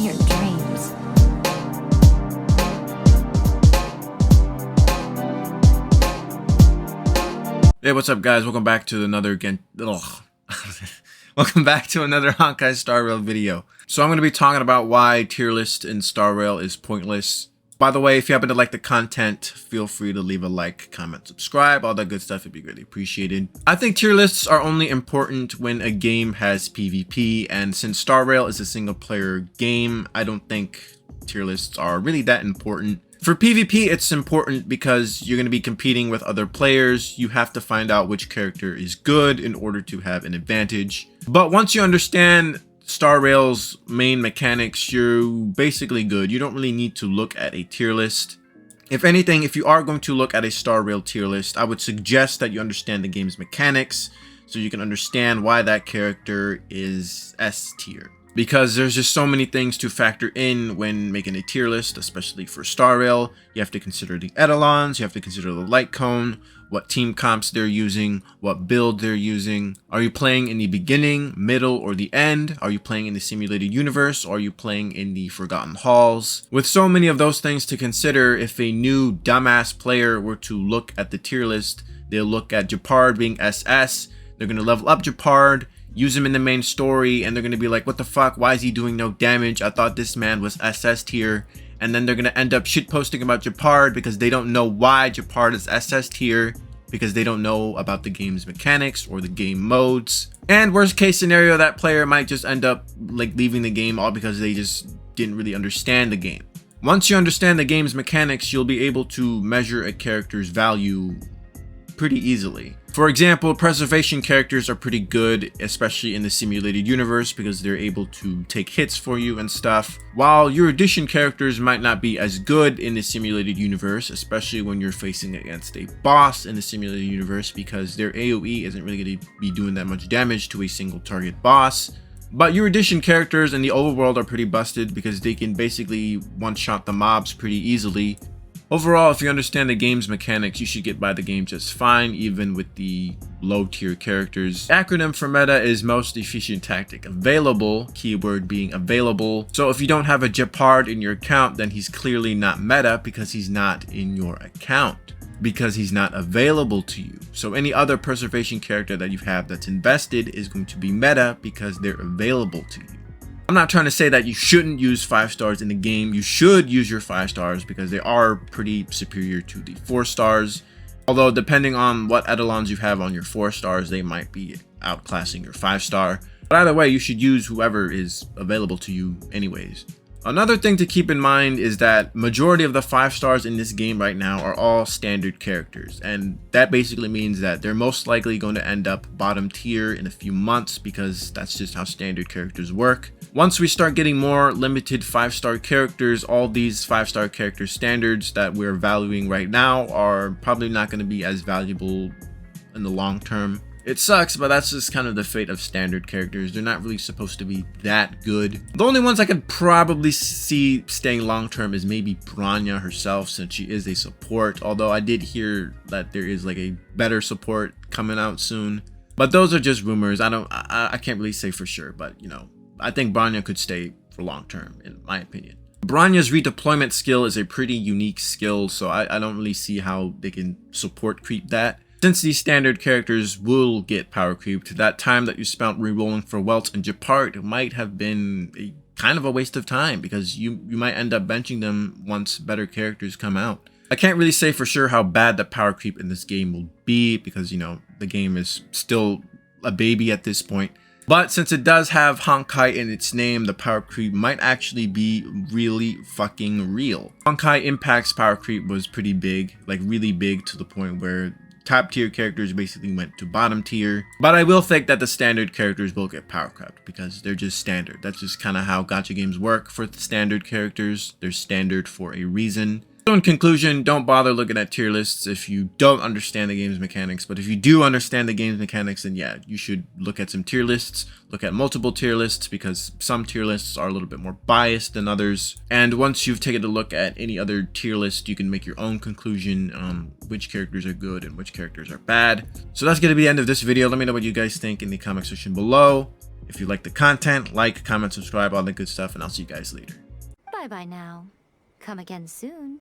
your dreams. Hey, what's up, guys? Welcome back to another Welcome back to another Honkai Star Rail video. So I'm going to be talking about why tier list in Star Rail is pointless. By the way, if you happen to like the content, feel free to leave a like, comment, subscribe, all that good stuff would be greatly appreciated. I think tier lists are only important when a game has PvP, and since Star Rail is a single player game, I don't think tier lists are really that important. For PvP, it's important because you're going to be competing with other players. You have to find out which character is good in order to have an advantage. But once you understand Star Rail's main mechanics, you're basically good. You don't really need to look at a tier list. If anything, if you are going to look at a Star Rail tier list, I would suggest that you understand the game's mechanics so you can understand why that character is S tier. Because there's just so many things to factor in when making a tier list, especially for Star Rail. You have to consider the etalons, you have to consider the light cone, what team comps they're using, what build they're using. Are you playing in the beginning, middle, or the end? Are you playing in the simulated universe, or are you playing in the Forgotten Halls? With so many of those things to consider, if a new dumbass player were to look at the tier list, they'll look at Gepard being SS, they're going to level up Gepard, use him in the main story, and they're going to be like, what the fuck, why is he doing no damage? I thought this man was SS tier. And then they're going to end up shitposting about Gepard because they don't know why Gepard is SS tier, because they don't know about the game's mechanics or the game modes. And worst case scenario, that player might just end up like leaving the game all because they just didn't really understand the game. Once you understand the game's mechanics, you'll be able to measure a character's value pretty easily. For example, preservation characters are pretty good, especially in the simulated universe, because they're able to take hits for you and stuff, while your addition characters might not be as good in the simulated universe, especially when you're facing against a boss in the simulated universe, because their AoE isn't really going to be doing that much damage to a single target boss. But your addition characters in the overworld are pretty busted because they can basically one-shot the mobs pretty easily. Overall, if you understand the game's mechanics, you should get by the game just fine, even with the low tier characters. The acronym for meta is most efficient tactic available, keyword being available. So if you don't have a Gepard in your account, then he's clearly not meta because he's not in your account, because he's not available to you. So any other preservation character that you have that's invested is going to be meta because they're available to you. I'm not trying to say that you shouldn't use 5 stars in the game. You should use your 5 stars because they are pretty superior to the 4 stars. Although depending on what etalons you have on your 4 stars, they might be outclassing your 5 star. But either way, you should use whoever is available to you anyways. Another thing to keep in mind is that majority of the 5 stars in this game right now are all standard characters, and that basically means that they're most likely going to end up bottom tier in a few months because that's just how standard characters work. Once we start getting more limited 5-star characters, all these 5-star character standards that we're valuing right now are probably not going to be as valuable in the long term. It sucks, but that's just kind of the fate of standard characters. They're not really supposed to be that good. The only ones I could probably see staying long term is maybe Bronya herself, since she is a support. Although I did hear that there is like a better support coming out soon. But those are just rumors. I can't really say for sure, but you know, I think Bronya could stay for long term, in my opinion. Bronya's redeployment skill is a pretty unique skill, so I don't really see how they can support creep that. Since these standard characters will get power creeped, that time that you spent rerolling for Welts and Gepard might have been a kind of a waste of time because you might end up benching them once better characters come out. I can't really say for sure how bad the power creep in this game will be because, you know, the game is still a baby at this point. But since it does have Honkai in its name, the power creep might actually be really fucking real. Honkai Impact's power creep was pretty big, like really big, to the point where top tier characters basically went to bottom tier. But I will think that the standard characters will get power crept because they're just standard. That's just kind of how gacha games work for the standard characters. They're standard for a reason. So in conclusion, don't bother looking at tier lists if you don't understand the game's mechanics. But if you do understand the game's mechanics, then yeah, you should look at some tier lists, look at multiple tier lists, because some tier lists are a little bit more biased than others. And once you've taken a look at any other tier list, you can make your own conclusion on which characters are good and which characters are bad. So that's going to be the end of this video. Let me know what you guys think in the comment section below. If you like the content, like, comment, subscribe, all the good stuff, and I'll see you guys later. Bye bye now. Come again soon.